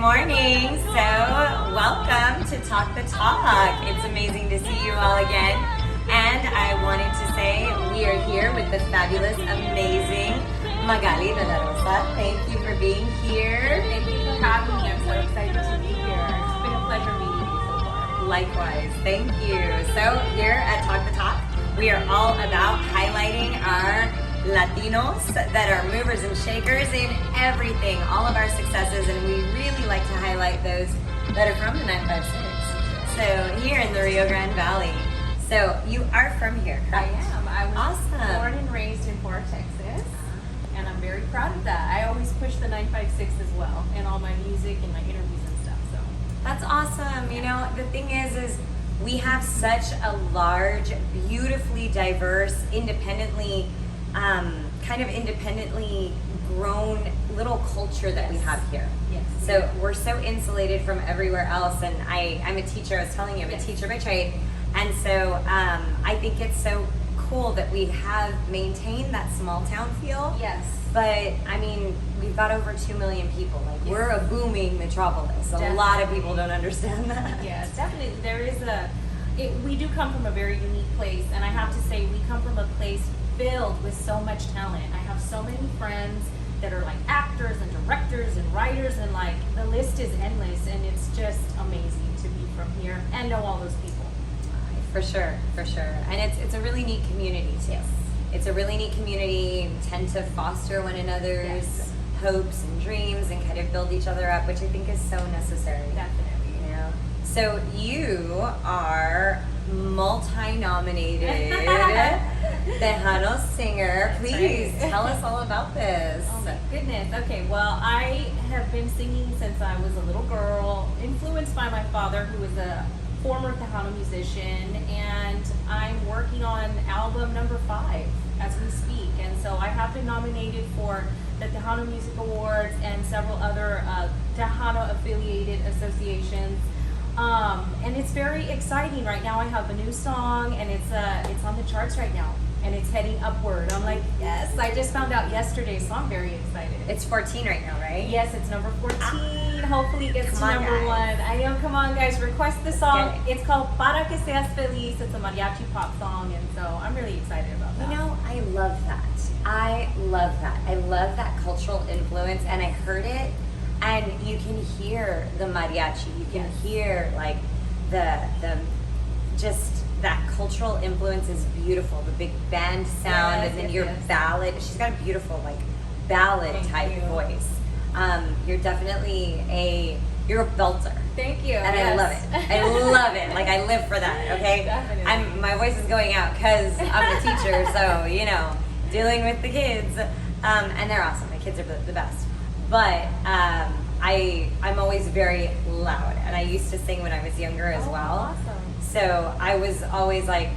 morning. So, welcome to Talk the Talk. It's amazing to see you all again. And I wanted to say we are here with the fabulous, amazing Magali Delarosa. Thank you for being here. Thank you for having me. I'm so excited to be here. It's been a pleasure meeting you so far. Likewise, thank you. So here at Talk the Talk, we are all about highlighting our Latinos that are movers and shakers in everything, all of our successes, and we really like to highlight those that are from the 956. So here in the Rio Grande Valley. So you are from here, correct? I am. I was Awesome. born and raised in Fort Texas, and I'm very proud of that. I always push the 956 as well in all my music and my interviews and stuff. So That's awesome. You know, the thing is we have such a large, beautifully diverse, independently grown little culture that we have here. yes. So we're so insulated from everywhere else. And I'm a teacher. I was telling you, I'm a teacher by trade. And so I think it's so cool that we have maintained that small town feel. Yes. But I mean, we've got over 2 million people. Like we're a booming metropolis. A Definitely. lot of people don't understand that. Yeah, definitely. There is we do come from a very unique place, and I have to say we come from a place filled with so much talent. I have so many friends that are like actors and directors and writers, and like the list is endless, and it's just amazing to be from here and know all those people. For sure. And it's a really neat community too. Yes. It's a really neat community. We tend to foster one another's Yes. hopes and dreams and kind of build each other up, which I think is so necessary. Definitely. You know? So you are multi-nominated Tejano singer. That's Please right. tell us all about this. Oh my goodness. Okay, well, I have been singing since I was a little girl, influenced by my father, who was a former Tejano musician, and I'm working on album number 5 as we speak. And so I have been nominated for the Tejano Music Awards and several other Tejano affiliated associations. And it's very exciting. Right now I have a new song, and it's on the charts right now, and it's heading upward. I'm like, yes, I just found out yesterday, so I'm very excited. It's 14 right now, right? Yes, it's number 14. Hopefully it gets Come to on, number guys. 1. I know, come on guys, request the song. Get it. It's called Para Que Seas Feliz. It's a mariachi pop song, and so I'm really excited about that. You know, I love that. I love that cultural influence, and I heard it, and you can hear the mariachi. You can Yes. hear like the just that cultural influence is beautiful. The big band sound, Yes, and then yes, your yes. ballad. She's got a beautiful like ballad Thank type you. voice. You're definitely you're a belter. Thank you. And yes. I love it. I love it. Like I live for that. Okay. Definitely. My voice is going out because I'm a teacher, so you know, dealing with the kids, and they're awesome. My kids are the best. But I'm always very loud, and I used to sing when I was younger as Oh, well. awesome. So I was always like,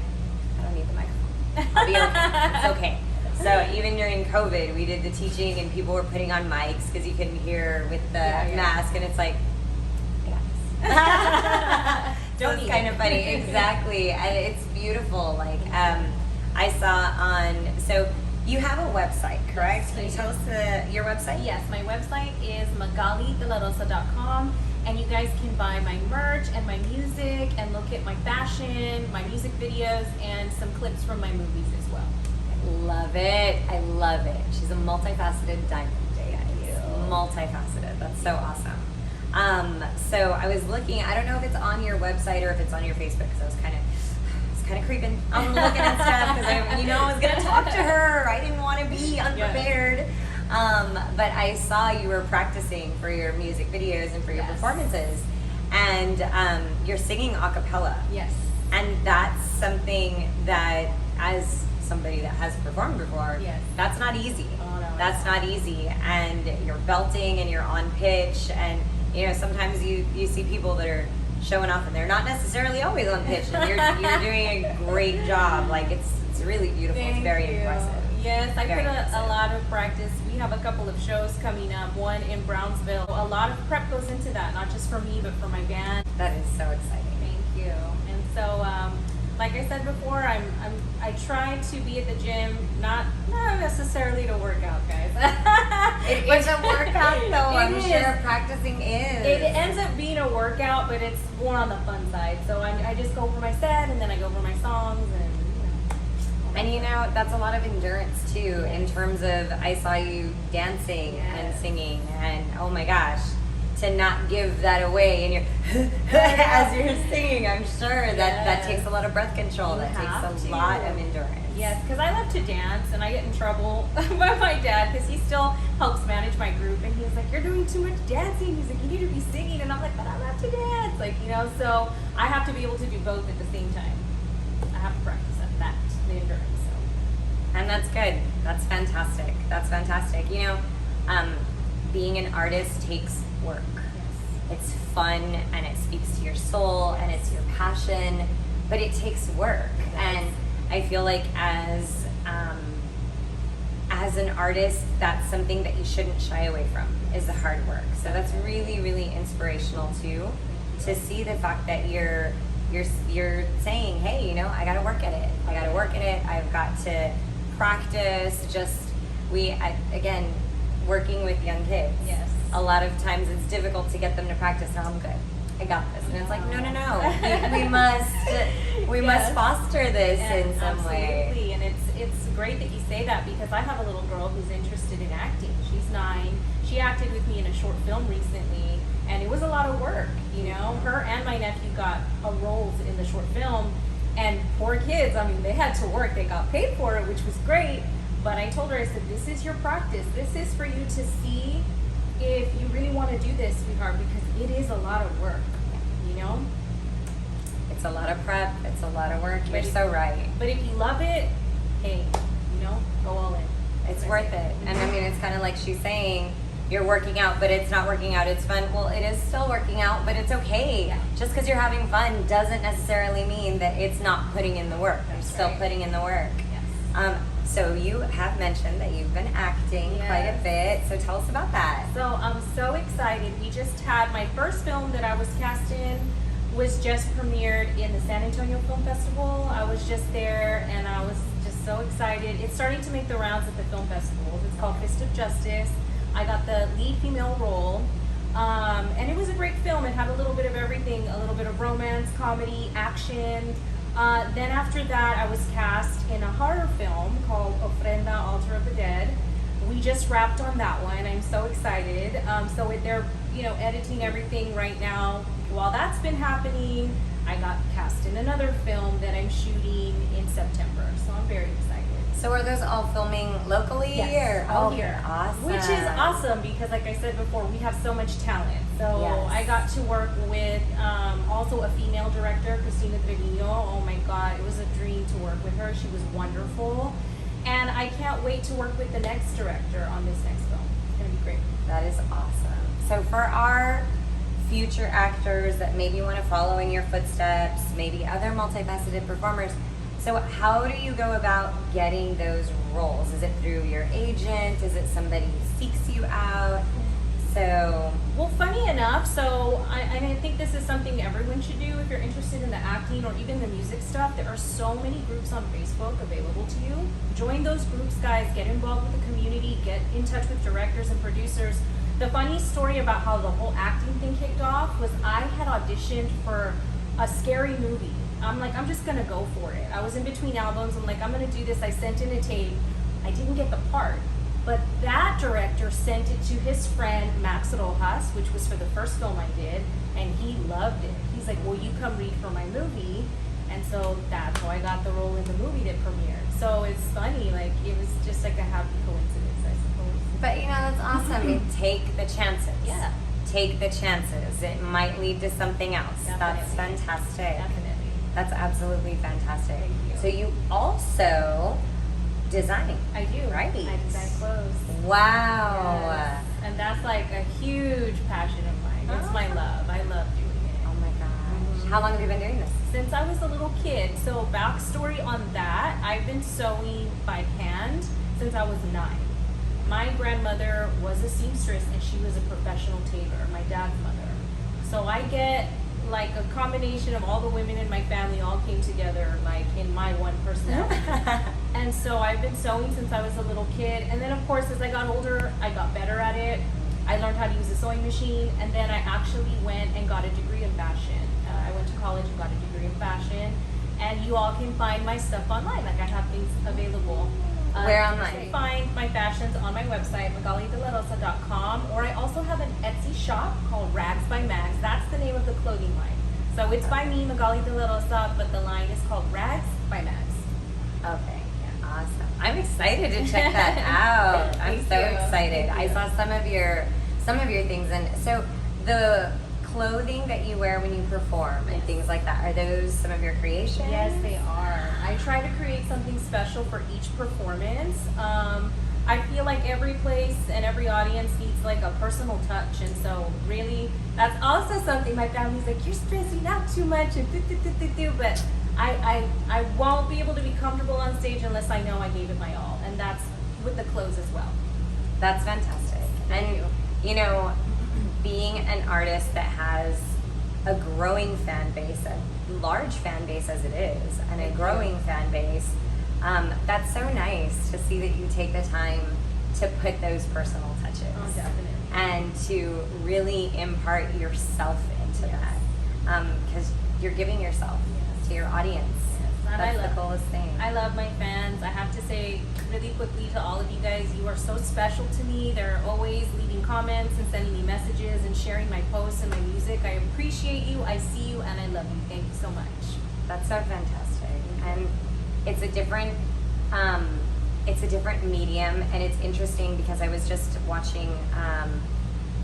I don't need the microphone. I'll be okay. It's okay. So even during COVID, we did the teaching, and people were putting on mics because you couldn't hear with the Yeah. mask, and it's like, I got this. So it's kind of funny, exactly, and it's beautiful. Like I saw on, so you have a website, correct? Can you tell us your website? Yes, my website is magalidelarosa.com, and you guys can buy my merch and my music and look at my fashion, my music videos, and some clips from my movies as well. Love it. I love it. She's a multifaceted diamond. Multifaceted. That's so awesome. So I was looking. I don't know if it's on your website or if it's on your Facebook, because I was kind of creeping. I'm looking at stuff because I was gonna talk to her. I didn't want to be unprepared. But I saw you were practicing for your music videos and for your Yes. performances, and you're singing a cappella. Yes. And that's something that, as somebody that has performed before, Yes. that's not easy. Oh, no, That's it's not easy. And you're belting and you're on pitch, and sometimes you see people that are showing off and they're not necessarily always on pitch, and you're doing a great job. Like it's really beautiful. It's very impressive. Yes, I Very put a impressive. lot of practice. We have a couple of shows coming up, one in Brownsville. A lot of prep goes into that, not just for me, but for my band. That is so exciting. Thank you. And so like I said before, I try to be at the gym, not necessarily to work out, guys. It is a workout though, I'm It sure is. practicing is. It ends up being a workout, but it's more on the fun side. So I just go for my set, and then I go for my songs, and And you know, that's a lot of endurance too, in terms of, I saw you dancing and singing, and oh my gosh, to not give that away in your as you're singing, I'm sure that takes a lot of breath control. That takes a lot of endurance. Yes, because I love to dance, and I get in trouble by my dad because he still helps manage my group, and he's like, "You're doing too much dancing." He's like, "You need to be singing," and I'm like, "But I love to dance," like, you know. So I have to be able to do both at the same time. I have to practice at that, the endurance. So. And that's good. That's fantastic. That's fantastic. You know, being an artist takes work. Yes. It's fun, and it speaks to your soul, and it's your passion, but it takes work. And I feel like as an artist, that's something that you shouldn't shy away from, is the hard work. So that's really, really inspirational too, to see the fact that you're saying, hey, you know, I got to work at it. I got to work at it. I've got to practice. Again, working with young kids. Yes. A lot of times it's difficult to get them to practice. No, I'm good. I got this. And it's like, no. We must foster this in some way. Absolutely, and it's great that you say that, because I have a little girl who's interested in acting. She's 9. She acted with me in a short film recently, and it was a lot of work. You know, her and my nephew got roles in the short film, and poor kids. I mean, they had to work. They got paid for it, which was great. But I told her, I said, this is your practice. This is for you to see if you really want to do this, sweetheart, because it is a lot of work, you know? It's a lot of prep. It's a lot of work. You're so right. But if you love it, hey, you know, go all in. It's worth it. And I mean, it's kind of like she's saying, you're working out, but it's not working out. It's fun. Well, it is still working out, but it's okay. Yeah. Just because you're having fun doesn't necessarily mean that it's not putting in the work. You're still putting in the work. Yes. So you have mentioned that you've been acting quite a bit. So tell us about that. So I'm so excited. We just had my first film that I was cast in was just premiered in the San Antonio Film Festival. I was just there, and I was just so excited. It's starting to make the rounds at the film festivals. It's called Fist of Justice. I got the lead female role, and it was a great film. It had a little bit of everything, a little bit of romance, comedy, action. Then after that, I was cast in a horror film called Ofrenda, Altar of the Dead. We just wrapped on that one. I'm so excited. They're editing everything right now. While that's been happening, I got cast in another film that I'm shooting in September. So I'm very excited. So are those all filming locally? Yes, all here. Awesome. Which is awesome, because like I said before, we have so much talent. So Yes. I got to work with also a female director, Christina Trevino. Oh my God, it was a dream to work with her. She was wonderful. And I can't wait to work with the next director on this next film. It's gonna be great. That is awesome. So for our future actors that maybe want to follow in your footsteps, maybe other multifaceted performers, so how do you go about getting those roles? Is it through your agent? Is it somebody who seeks you out? So, well, funny enough, I think this is something everyone should do if you're interested in the acting or even the music stuff. There are so many groups on Facebook available to you. Join those groups, guys. Get involved with the community. Get in touch with directors and producers. The funny story about how the whole acting thing kicked off was I had auditioned for a scary movie. I'm like, I'm just gonna go for it. I was in between albums. I'm like, I'm gonna do this. I sent in a tape. I didn't get the part. But that director sent it to his friend Max Rojas, which was for the first film I did, and he loved it. He's like, will you come read for my movie? And so that's how I got the role in the movie that premiered. So it's funny, like it was just like a happy coincidence, I suppose. but you know, that's awesome. Take the chances. Yeah. Take the chances. It might lead to something else. Definitely. That's fantastic. Definitely. That's absolutely fantastic. Thank you. So you also design. I do. Right. I design clothes. Wow. Yes. And that's like a huge passion of mine. It's my love. I love doing it. Oh my gosh. How long have you been doing this? Since I was a little kid. So backstory on that, I've been sewing by hand since I was 9. My grandmother was a seamstress, and she was a professional tailor, my dad's mother. So I get like a combination of all the women in my family all came together like in my one personality. And so I've been sewing since I was a little kid. And then of course, as I got older, I got better at it. I learned how to use a sewing machine, and then I actually went and got a degree in fashion. I went to college and got a degree in fashion. And you all can find my stuff online. Like I have things available. Where You online? can find my fashions on my website, magalidelarosa.com, or I also have an Etsy shop called Rags by Mags. That's the name of the clothing line. So it's by me, Magali Delarosa, but the line is called Rags by Mags. Okay, awesome. I'm excited to check that out. I'm so excited. I saw some of your things, and so the clothing that you wear when you perform and things like that, are those some of your creations? Yes, they are. I try to create something special for each performance. I feel like every place and every audience needs like a personal touch, and so really that's also something my family's like, you're stressing out too much and but I won't be able to be comfortable on stage unless I know I gave it my all, and that's with the clothes as well. That's fantastic. And you know, being an artist that has a growing fan base, a large fan base as it is, and a growing fan base, that's so nice to see that you take the time to put those personal touches. Oh, definitely. And to really impart yourself into that. Because you're giving yourself to your audience. And That's I love, the coolest thing. I love my fans. I have to say really quickly to all of you guys, you are so special to me. They're always leaving comments and sending me messages and sharing my posts and my music. I appreciate you, I see you, and I love you. Thank you so much. That's so fantastic. And it's a different medium, and it's interesting because I was just watching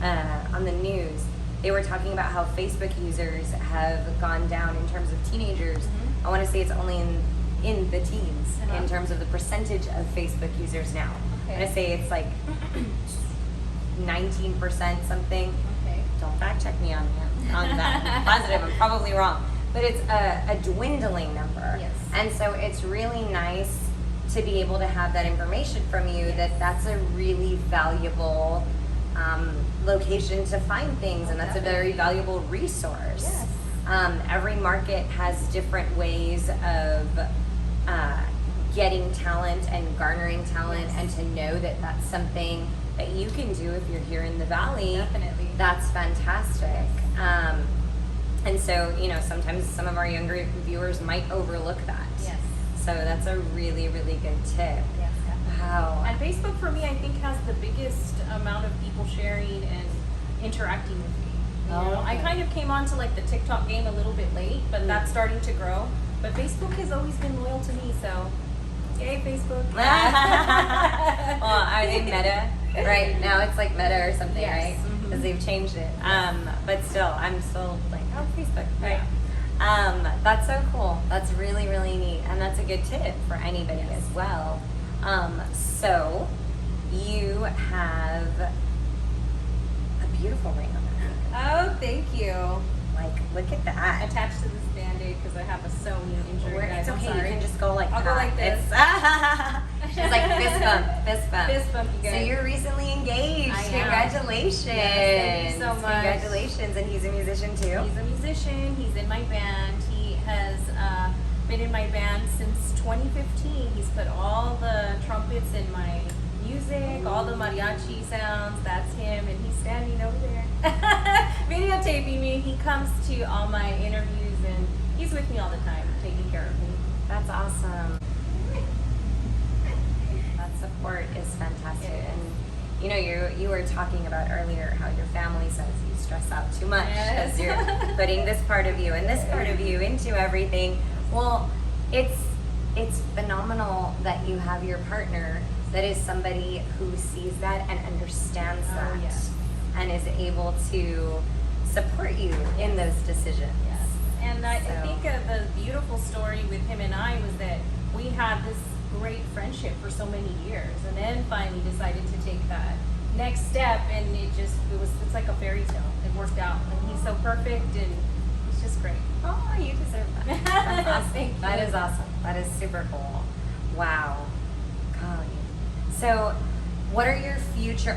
on the news. They were talking about how Facebook users have gone down in terms of teenagers. I want to say it's only in the teens in terms of the percentage of Facebook users now. I'm going to say it's like 19% something. Okay. Don't fact check me on that. I'm positive, I'm probably wrong. But it's a dwindling number. Yes. And so it's really nice to be able to have that information from you, that that's a really valuable location to find things, and that's a very valuable resource. Yes. Every market has different ways of getting talent and garnering talent, and to know that that's something that you can do if you're here in the Valley. Definitely. That's fantastic. And so, you know, sometimes some of our younger viewers might overlook that. Yes. So that's a really, really good tip. Yes, definitely. Wow. And Facebook for me, I think, has the biggest amount of people sharing and interacting with me. You know? I kind of came onto like the TikTok game a little bit late, but that's starting to grow. But Facebook has always been loyal to me, so yay, Facebook. Well, are they Meta? Right now it's like Meta or something, right? Because they've changed it. But still, I'm still like, oh, Facebook, right? That's so cool. That's really, really neat, and that's a good tip for anybody as well. So you have a beautiful ring on that. Oh, thank you. Like, look at that. Attached to this band-aid because I have a sewing injury. It's guys, I'm okay. sorry. You can just go like I'll that. go like this. She's like fist bump, fist bump. Fist bump, you guys. So you're recently engaged. I am. Congratulations. Yes, thank you so much. Congratulations. And he's a musician too? He's a musician. He's in my band. He has been in my band since 2015. He's put all the trumpets in my music, all the mariachi sounds. That's him, and he's standing over there videotaping me. He comes to all my interviews, and he's with me all the time, taking care of me. That's awesome. That support is fantastic. And you know, you were talking about earlier how your family says you stress out too much as you're putting this part of you and this part of you into everything. Well, it's phenomenal that you have your partner that is somebody who sees that and understands that, and is able to support you in those decisions. Yes. And I think the beautiful story with him and I was that we had this great friendship for so many years, and then finally decided to take that next step, and it's like a fairy tale. It worked out, and he's so perfect, and it's just great. Oh, you deserve that. That's awesome. Thank you. That is awesome. That is super cool. Wow. Golly. So, what are your future?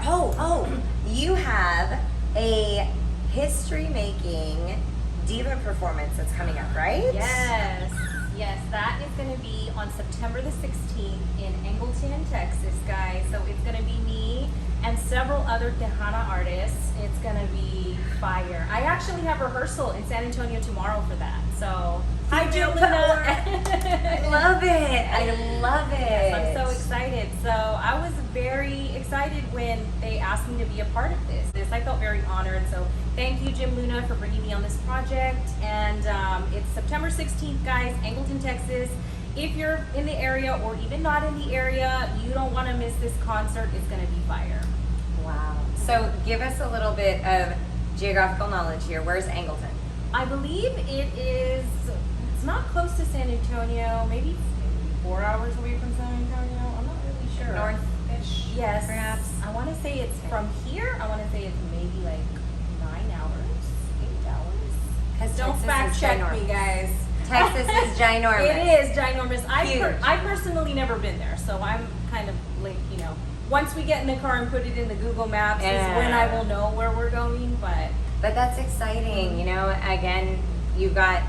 You have a history-making diva performance that's coming up, right? Yes, that is going to be on September the 16th in Angleton, Texas, guys. So it's going to be me and several other Tejana artists. It's going to be fire. I actually have rehearsal in San Antonio tomorrow for that. So, hi, Jill Luna. I love it. I love it. Yes, I'm so excited. So I was very excited when they asked me to be a part of this. I felt very honored. So thank you, Jim Luna, for bringing me on this project. And it's September 16th, guys, Angleton, Texas. If you're in the area or even not in the area, you don't want to miss this concert. It's going to be fire. Wow. So give us a little bit of geographical knowledge here. Where's Angleton? I believe it's not close to San Antonio, maybe 4 hours away from San Antonio. I'm not really sure. North-ish? Yes. Perhaps? I want to say it's from here, I want to say it's maybe like 9 hours, 8 hours. Because Don't fact check me, guys. Texas is ginormous. It is ginormous. Huge. I personally never been there, so I'm kind of like, once we get in the car and put it in the Google Maps is when I will know where we're going, But that's exciting, again, you've got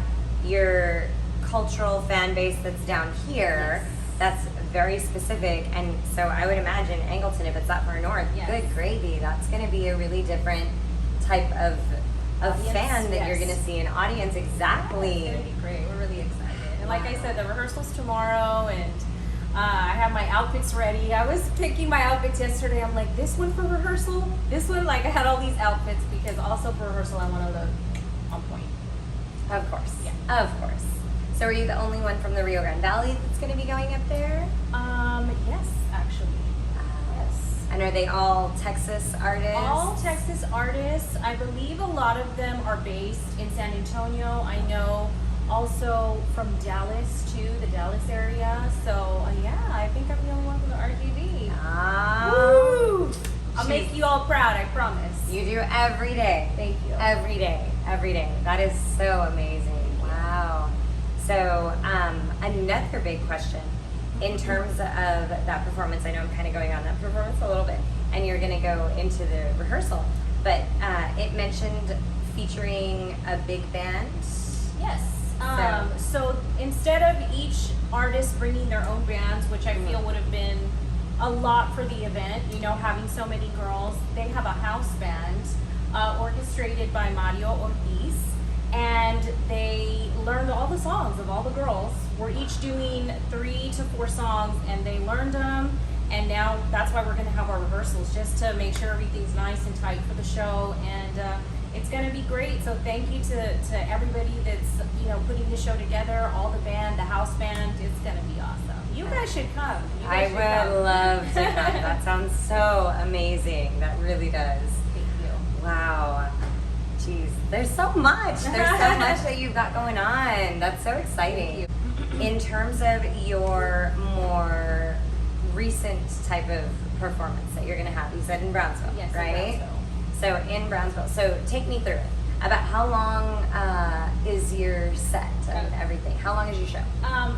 your cultural fan base that's down here. Yes. That's very specific, and so I would imagine Angleton, if it's that far north, Yes. good gravy, that's going to be a really different type of Audience, fan that yes. you're going to see, an audience, exactly. It's gonna be great. We're really excited. And like I said, the rehearsal's tomorrow, and I have my outfits ready. I was picking my outfits yesterday. I'm like, this one for rehearsal, this one, like I had all these outfits because also for rehearsal I want to look on point. Of course, Yeah. of course. So are you the only one from the Rio Grande Valley that's going to be going up there? Yes, actually. Yes. And are they all Texas artists? All Texas artists. I believe a lot of them are based in San Antonio. I know also from Dallas too, the Dallas area. So yeah, I think I'm the only one from the RGV. Woo! I'll make you all proud, I promise. You do every day. Thank you. Every day. Every day. That is so amazing. Wow. So another big question in terms of that performance. I know I'm kind of going on that performance a little bit, and you're going to go into the rehearsal, but it mentioned featuring a big band. Yes. So instead of each artist bringing their own bands, which I feel would have been a lot for the event, having so many girls, they have a house band orchestrated by Mario Ortiz, and they learned all the songs of all the girls. We're each doing 3 to 4 songs, and they learned them, and now that's why we're going to have our rehearsals, just to make sure everything's nice and tight for the show, and it's going to be great. So thank you to everybody that's putting the show together, all the band, the house band. It's going to be awesome. You guys should come. I would love to come. That sounds so amazing. That really does. Thank you. Wow. Jeez, there's so much. There's so much that you've got going on. That's so exciting. In terms of your more recent type of performance that you're going to have, you said in Brownsville, Yes, right? in Brownsville. So in Brownsville. So take me through it. About how long is your set and everything? How long is your show?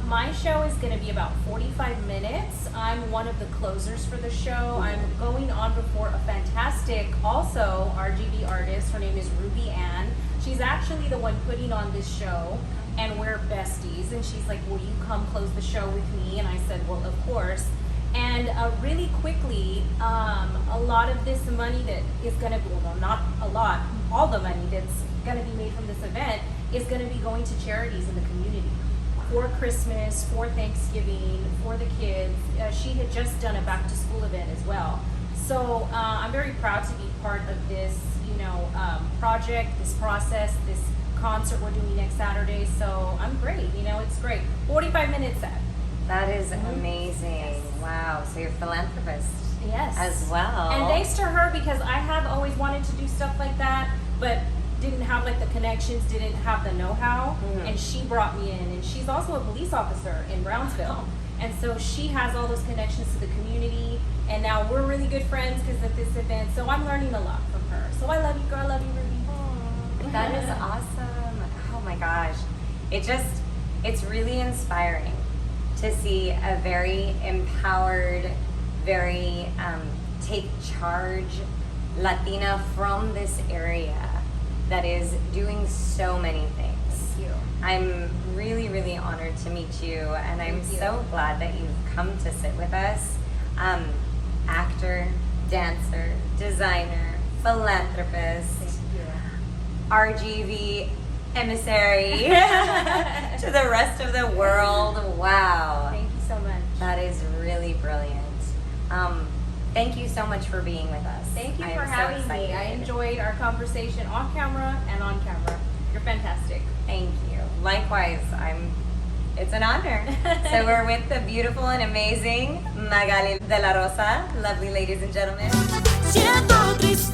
My show is going to be about 45 minutes. I'm one of the closers for the show. I'm going on before a fantastic, also RGB artist. Her name is Ruby Ann. She's actually the one putting on this show, and we're besties. And she's like, will you come close the show with me? And I said, well, of course. And really quickly, a lot of this money that is going to be, well, not a lot, all the money that's going to be made from this event is going to be going to charities in the community. For Christmas, for Thanksgiving, for the kids. She had just done a back to school event as well. So I'm very proud to be part of this, project, this process, this concert we're doing next Saturday. So I'm great, it's great. 45 minutes set. That is amazing. Yes. Wow. So you're a philanthropist. Yes. As well. And thanks to her, because I have always wanted to do stuff like that, but didn't have the connections, didn't have the know-how, and she brought me in. And she's also a police officer in Brownsville. And so she has all those connections to the community, and now we're really good friends because of this event. So I'm learning a lot from her. So I love you, girl. I love you, Ruby. That is awesome. Oh my gosh. It's really inspiring to see a very empowered, very take charge Latina from this area that is doing so many things. Thank you. I'm really, really honored to meet you, and I'm Thank you. so glad that you've come to sit with us. Actor, dancer, designer, philanthropist, Thank you. RGV emissary to the rest of the world. Wow. Thank you so much. That is really brilliant. Thank you so much for being with us. Thank you I for am so having me. excited. I enjoyed our conversation off camera and on camera. You're fantastic. Thank you. Likewise, it's an honor. So we're with the beautiful and amazing Magali Delarosa. Lovely ladies and gentlemen. Siento tristeza.